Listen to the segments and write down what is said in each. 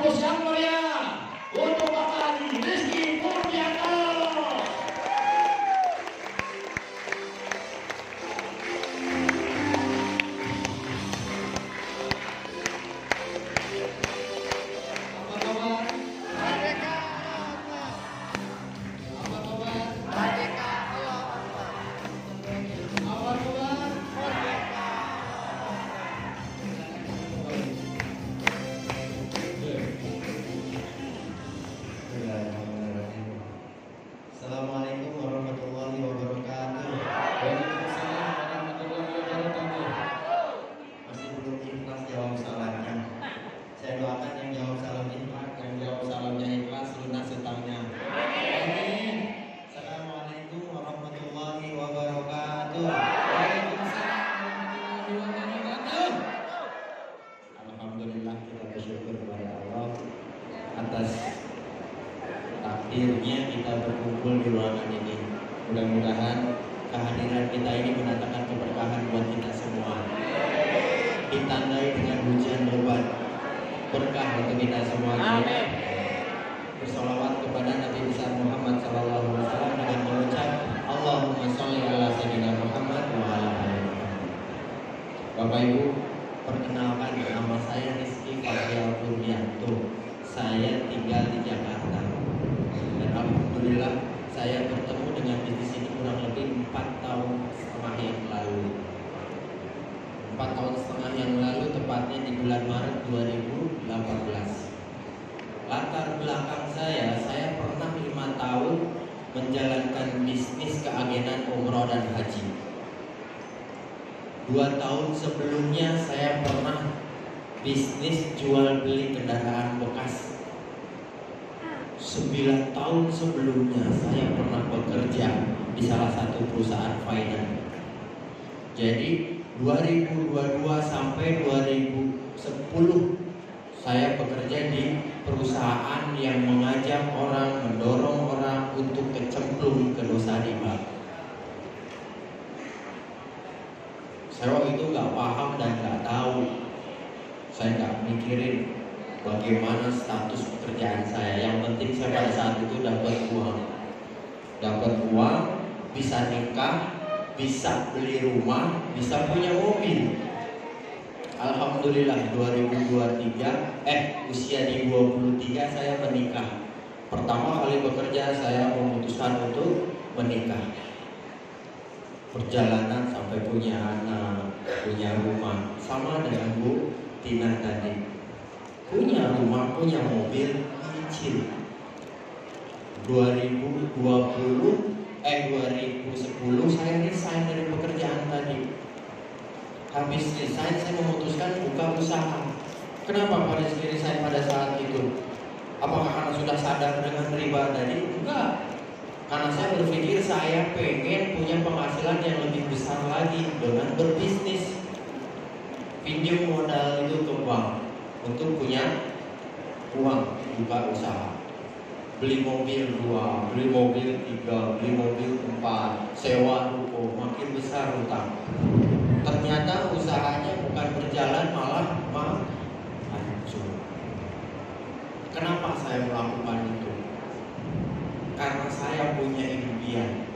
applause yang meriah untuk Bapak Haji Rizky Kurniawan. Assalamualaikum warahmatullahi wabarakatuh. Waalaikumsalam warahmatullahi wabarakatuh. Masih belum ikhlas jawab salamnya. Saya doakan yang jawab salam ikhlas, yang jawab salamnya ikhlas, lunas hutangnya. Amin. Assalamualaikum warahmatullahi wabarakatuh. Waalaikumsalam warahmatullahi wabarakatuh. Alhamdulillah, kita bersyukur kepada Allah atas takdirnya kita berkumpul di ruangan ini. Mudah-mudahan kehadiran kita ini mendatangkan keberkahan buat kita semua. Ditandai dengan hujan lebat berkah untuk kita semua. Amin. Bersolawat kepada Nabi besar Muhammad SAW dengan mengucap Allahumma sholli ala sayyidina Muhammad wa ala ali Muhammad. Bapak Ibu, perkenalkan, nama saya Rizky Fahyal Purnianto. Saya tinggal di Jakarta. Dan alhamdulillah saya bertemu dengan bisnis ini kurang lebih 4 tahun setengah yang lalu. 4 tahun setengah yang lalu, tepatnya di bulan Maret 2018. Latar belakang saya pernah 5 tahun menjalankan bisnis keagenan umroh dan haji. 2 tahun sebelumnya saya pernah bisnis jual beli kendaraan bekas. 9 tahun sebelumnya saya pernah bekerja di salah satu perusahaan finance. Jadi 2022 sampai 2010 saya bekerja di perusahaan yang mengajak orang, mendorong orang untuk kecemplung ke dosa riba. Saya waktu itu nggak paham dan nggak tahu. Saya nggak mikirin bagaimana status pekerjaan saya. Yang penting saya pada saat itu dapat uang, bisa nikah, bisa beli rumah, bisa punya mobil. Alhamdulillah 2023 usia di 23 saya menikah. Pertama kali bekerja saya memutuskan untuk menikah. Perjalanan sampai punya anak, punya rumah, sama dengan Bu Tina tadi. Punya rumah, punya mobil, cicil. 2010 saya resign dari pekerjaan tadi. Habis resign saya memutuskan buka usaha. Kenapa pada resign pada saat itu? Apakah karena sudah sadar dengan riba tadi? Enggak. Karena saya berpikir saya pengen punya penghasilan yang lebih besar lagi dengan berbisnis. Pinjam modal itu ke bank untuk punya uang buka usaha. Beli mobil 2, beli mobil 3, beli mobil 4, sewa ruko, makin besar hutang. Ternyata usahanya bukan berjalan, malah hancur. Kenapa saya melakukan itu? Karena saya punya impian.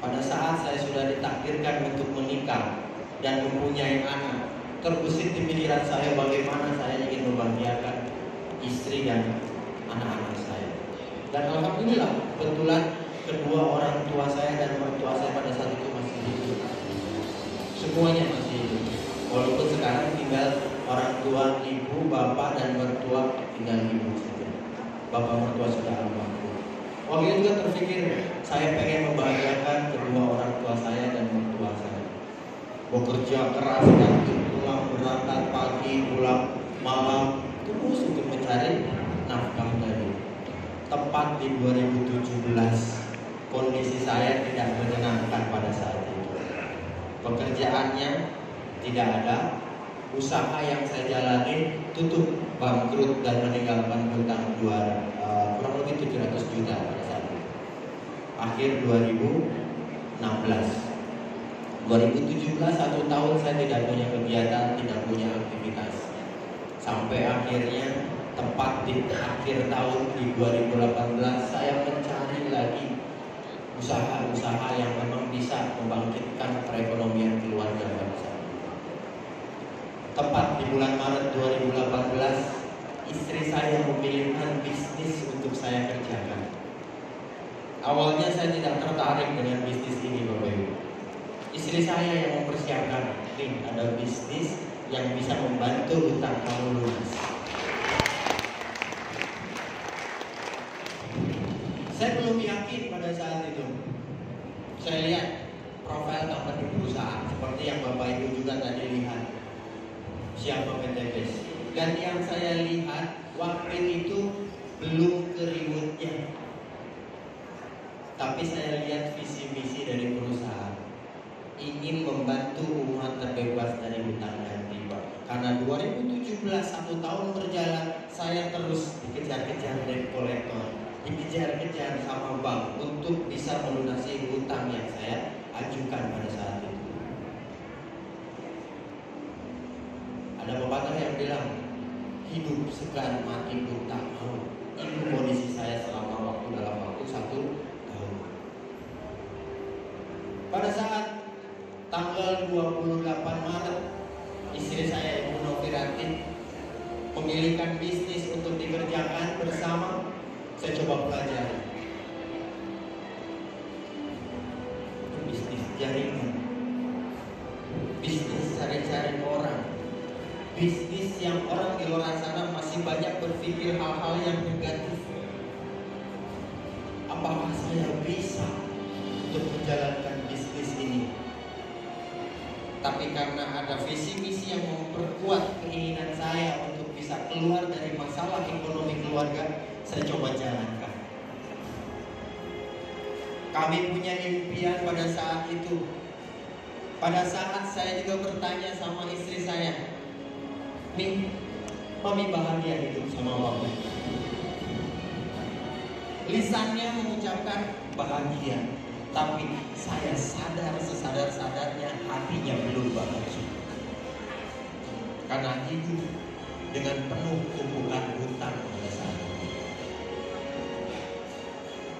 Pada saat saya sudah ditakdirkan untuk menikah dan mempunyai anak, terbesit di pikiran saya bagaimana saya ingin membahagiakan istri dan anak-anak saya. Dan alhamdulillah, kebetulan kedua orang tua saya dan mertua saya pada saat itu masih hidup. Semuanya masih hidup. Walaupun sekarang tinggal orang tua, ibu, bapak, dan mertua tinggal ibu saja. Bapak mertua sudah almarhum. Waktu itu juga terpikir saya pengen membahagiakan kedua orang tua saya dan mertua saya. Bekerja keras dan pulang berangkat pagi, pulang malam terus untuk mencari nafkah tadi. Tepat di 2017 kondisi saya tidak menyenangkan pada saat itu. Pekerjaannya tidak ada, usaha yang saya jalani tutup, bangkrut dan meninggalkan hutang kurang lebih 700 juta pada saat itu. Akhir 2016. 2017 1 tahun saya tidak punya kegiatan, tidak punya aktivitas. Sampai akhirnya Tepat di akhir tahun di 2018 saya mencari lagi usaha-usaha yang memang bisa membangkitkan perekonomian keluarga bangsa. Tepat di bulan Maret 2018 istri saya memilihkan bisnis untuk saya kerjakan. Awalnya saya tidak tertarik dengan bisnis ini, Bapak Ibu. Istri saya yang mempersiapkan, nih ada bisnis yang bisa membantu hutang kamu lunas. Saya belum yakin pada saat itu. Saya lihat profil company perusahaan seperti yang Bapak Ibu juga tadi lihat. Siapa PTBS? Dan yang saya lihat waktu itu belum keriwetnya. Tapi saya lihat visi misi dari perusahaan ingin membantu umat terbebas dari hutang dan riba. Karena 2017 1 tahun berjalan, saya terus dikejar-kejar debt collector, dikejar-kejar sama bank untuk bisa melunasi hutang yang saya ajukan pada saat itu. Ada pepatah yang bilang, hidup segan mati pun tak mau. Itu kondisi saya dalam waktu 1 tahun. Pada saat tanggal 28 Maret, istri saya Ibu Noviranti memilihkan bisnis untuk dikerjakan bersama. Saya coba pelajari. Bisnis jaringan, bisnis cari-cari orang, bisnis yang orang di luar sana masih banyak berpikir hal-hal yang negatif. Apakah saya bisa untuk menjalankan bisnis ini? Tapi karena ada visi misi yang memperkuat keinginan saya untuk bisa keluar dari masalah ekonomi keluarga, saya coba jalankan. Kami punya impian pada saat itu. Pada saat saya juga bertanya sama istri saya, nih, mami bahagia hidup sama mami. Lisannya mengucapkan bahagia, tapi saya sadar sesadar-sadarnya hatinya belum bahagia. Karena hidup dengan penuh tumpukan hutang pada saat itu.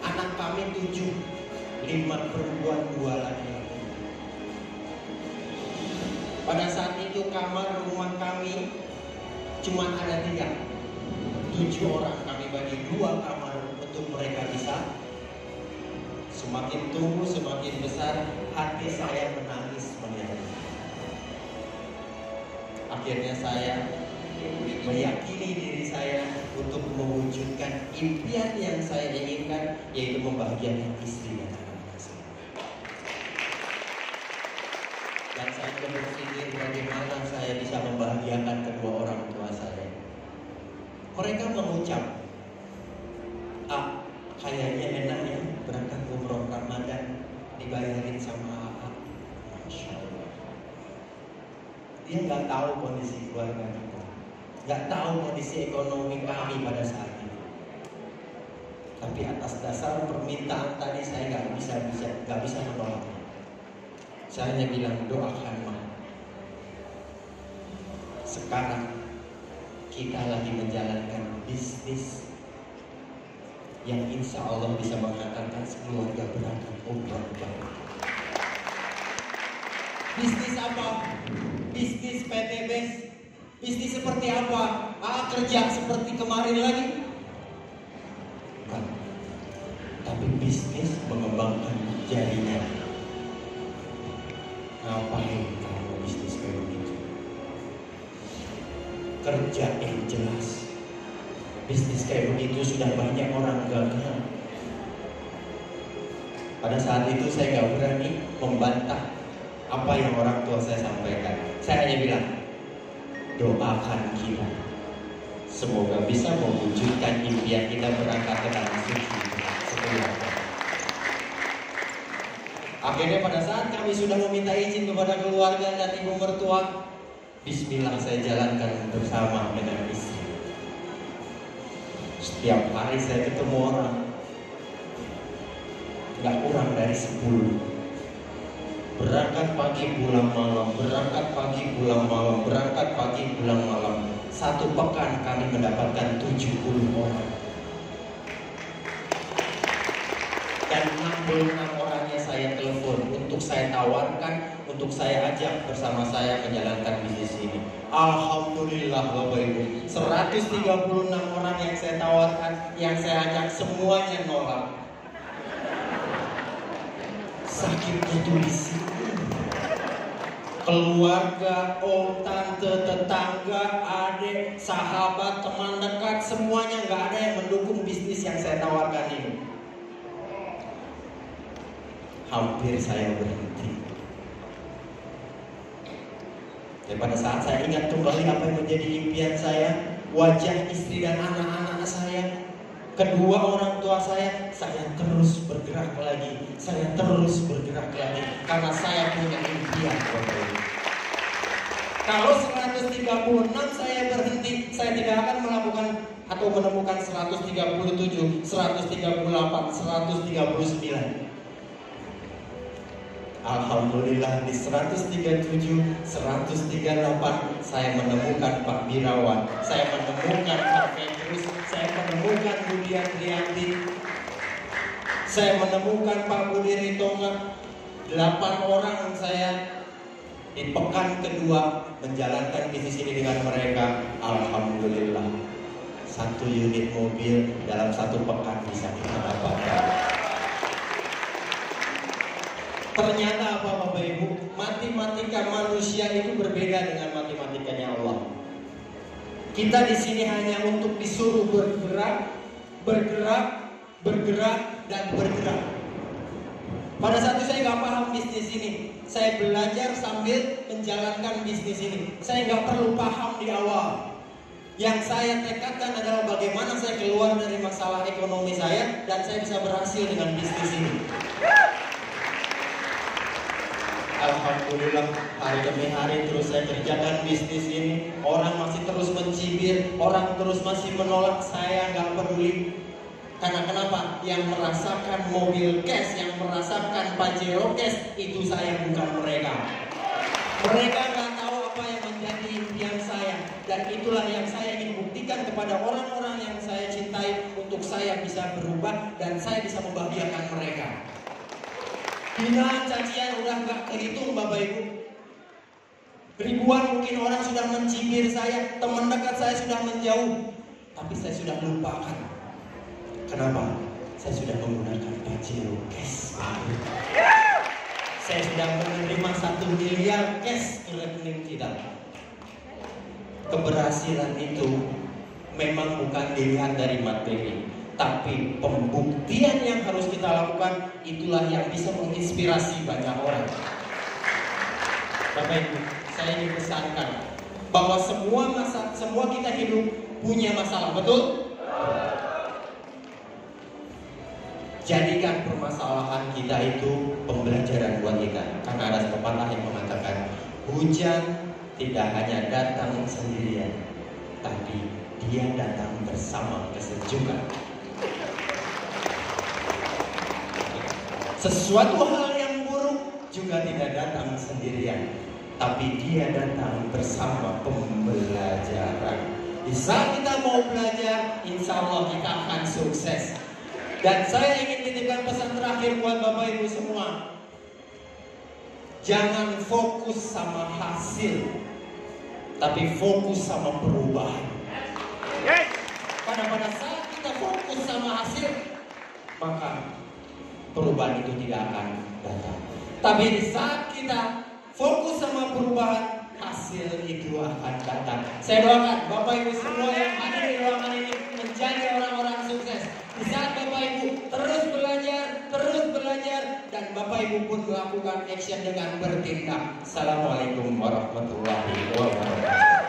Anak kami 7, 5 perempuan, 2 laki-laki. Pada saat itu kamar rumah kami cuma ada 3. 7 orang kami bagi 2 kamar untuk mereka bisa. Semakin tumbuh, semakin besar, hati saya menangis melihatnya. Akhirnya saya meyakini diri saya untuk mewujudkan impian yang saya inginkan, yaitu membahagiakan istri dan anak-anak saya. Dan saya berpikir bagaimana saya bisa membahagiakan kedua orang tua saya. Mereka mengucap, kayaknya enak ya berangkat umroh Ramadan dibayarin sama AA. Masya Allah. Dia nggak tahu kondisi keluarga kita, nggak tahu kondisi ekonomi kami pada saat itu. Tapi atas dasar permintaan tadi saya nggak bisa menolak. Saya hanya bilang doakan Ma. Sekarang kita lagi menjalankan bisnis yang insya Allah bisa mengantarkan sekeluarga berangkat umroh. Bisnis apa? Bisnis PTBS. Bisnis seperti apa? Kerja seperti kemarin lagi? Bukan. Tapi bisnis mengembangkan jaringan. Ngapain kamu bisnis kayak begitu? Kerja yang jelas. Bisnis kayak begitu sudah banyak orang gagal. Pada saat itu saya gak berani membantah apa yang orang tua saya sampaikan. Saya hanya bilang, doakan kita, semoga bisa mewujudkan impian kita berangkat ke tanah suci sekeluarga. Akhirnya pada saat kami sudah meminta izin kepada keluarga dan ibu mertua, bismillah saya jalankan bersama dengan istri. Setiap hari saya ketemu orang, gak kurang dari 10. Berangkat pagi pulang malam, berangkat pagi pulang malam, berangkat pagi pulang malam. satu pekan kami mendapatkan 70 orang. Dan 66 orangnya saya telepon untuk saya tawarkan, untuk saya ajak bersama saya menjalankan bisnis ini. Alhamdulillah Bapak Ibu, 136 orang yang saya tawarkan, yang saya ajak semuanya nolak. Sakit betul di sini. Keluarga, om, tante, tetangga, adik, sahabat, teman dekat, semuanya nggak ada yang mendukung bisnis yang saya tawarkan ini. Hampir saya berhenti. Dan pada saat saya ingat kembali apa yang menjadi impian saya, wajah istri dan anak-anak saya, kedua orang tua saya terus bergerak lagi. Saya terus bergerak lagi karena saya punya impian. Kalau 136 saya berhenti, saya tidak akan melakukan atau menemukan 137, 138, 139. Alhamdulillah di 137, 138 saya menemukan Pak Birawan, saya menemukan Pak Petrus, saya menemukan Budi Andrianti, saya menemukan Pak Budi Ritonga. 8 orang saya di pekan kedua menjalankan bisnis ini dengan mereka. Alhamdulillah 1 unit mobil dalam 1 pekan bisa kita dapatkan. Ternyata apa Bapak Ibu? Matematika manusia itu berbeda dengan matematikanya Allah. Kita di sini hanya untuk disuruh bergerak, bergerak, bergerak, dan bergerak. Pada saat itu saya nggak paham bisnis ini. Saya belajar sambil menjalankan bisnis ini. Saya nggak perlu paham di awal. Yang saya tekadkan adalah bagaimana saya keluar dari masalah ekonomi saya dan saya bisa berhasil dengan bisnis ini. Alhamdulillah hari demi hari terus saya kerjakan bisnis ini. Orang masih terus mencibir, orang terus masih menolak, saya nggak peduli. Karena kenapa? Yang merasakan mobil cash, yang merasakan Pajero cash, itu saya bukan mereka. Mereka nggak tahu apa yang menjadi impian saya. Dan itulah yang saya ingin buktikan kepada orang-orang yang saya cintai, untuk saya bisa berubah dan saya bisa membahagiakan mereka. Hinaan, cacian udah gak terhitung Bapak Ibu. Ribuan mungkin orang sudah mencibir saya, teman dekat saya sudah menjauh, tapi saya sudah lupakan. Kenapa? Saya sudah menggunakan Pajero cash. Saya sudah menerima 1 miliar cash ke rekening kita. Keberhasilan itu memang bukan dilihat dari materi, tapi pembuktian yang harus kita lakukan, itulah yang bisa menginspirasi banyak orang. Bapak Ibu, saya ingin pesankan bahwa semua kita hidup punya masalah, betul? Jadikan permasalahan kita itu pembelajaran buat kita. Karena ada pepatah yang mengatakan, hujan tidak hanya datang sendirian, tapi dia datang bersama kesejukan. Sesuatu hal yang buruk juga tidak datang sendirian, tapi dia datang bersama pembelajaran. Di saat kita mau belajar, insya Allah kita akan sukses. Dan saya ingin titipkan pesan terakhir buat Bapak Ibu semua. Jangan fokus sama hasil, tapi fokus sama perubahan. Karena pada saat kita fokus sama hasil, maka perubahan itu tidak akan datang. Tapi di saat kita fokus sama perubahan, hasil itu akan datang. Saya doakan Bapak Ibu semua yang ada di ruangan ini menjadi orang-orang sukses. Di saat Bapak Ibu terus belajar, dan Bapak Ibu pun melakukan action dengan bertindak. Assalamualaikum warahmatullahi wabarakatuh.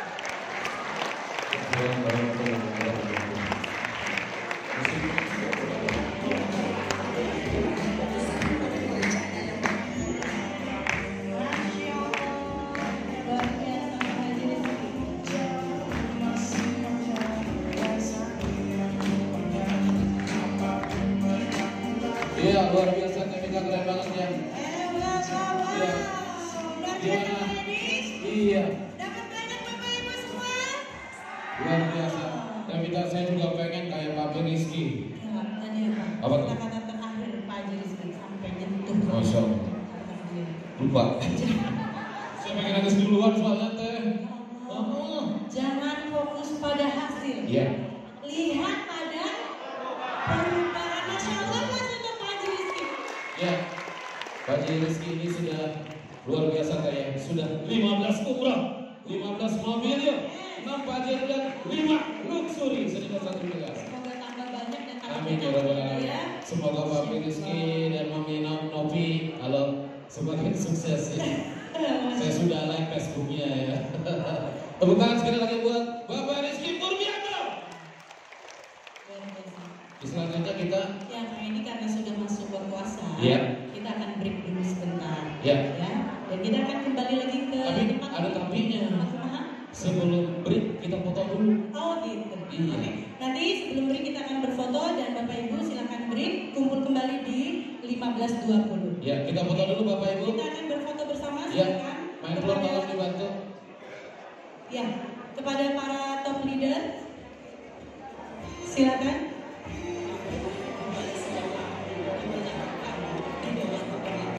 Iya, luar biasa, Temika keren banget ya. Iya. Gimana? Iya. Dapat banyak Bapak Ibu semua? Luar biasa. Tapi saya juga pengen kayak Pak Rizky. Ya, tadi Apa? kata-kata terakhir Pak Haji Rizky sampai nyentuh. Masya Allah. Lupa. Saya pengen habis duluan soalnya teh. Jangan fokus pada hasil. Iya. Lihat pada perubahan. Masya Allah, untuk Pak Haji Rizky. Ya. Pak Haji Rizky ini sudah luar biasa kayak sudah 15 umrah, 15 mobil ya. 6 pajak dan 5 luxury sedikit 1 miliar. Semoga tambah banyak dan tambah Amin ya rabbal alamin. ya. Semoga Pak Rizky dan Mami Novi kalau semakin sukses ya. Saya sudah like Facebooknya ya. Tepuk tangan sekali lagi buat Bapak Rizky Purbianto. Luar biasa. Selanjutnya kita Ya, ini karena sudah masuk berpuasa, Iya. kita akan break dulu sebentar. Ya. Ya. Dan kita akan kembali lagi ke Tapi tempat ada tapinya. Aha. Sebelum break kita foto dulu. Oh gitu. Iya. Oke. Nanti sebelum break kita akan berfoto dan Bapak Ibu silakan break, kumpul kembali di 15.20. Ya, kita foto dulu Bapak Ibu. Kita akan berfoto bersama, Ya, silakan. main keluar tolong dibantu. Ya, kepada para top leader, silakan.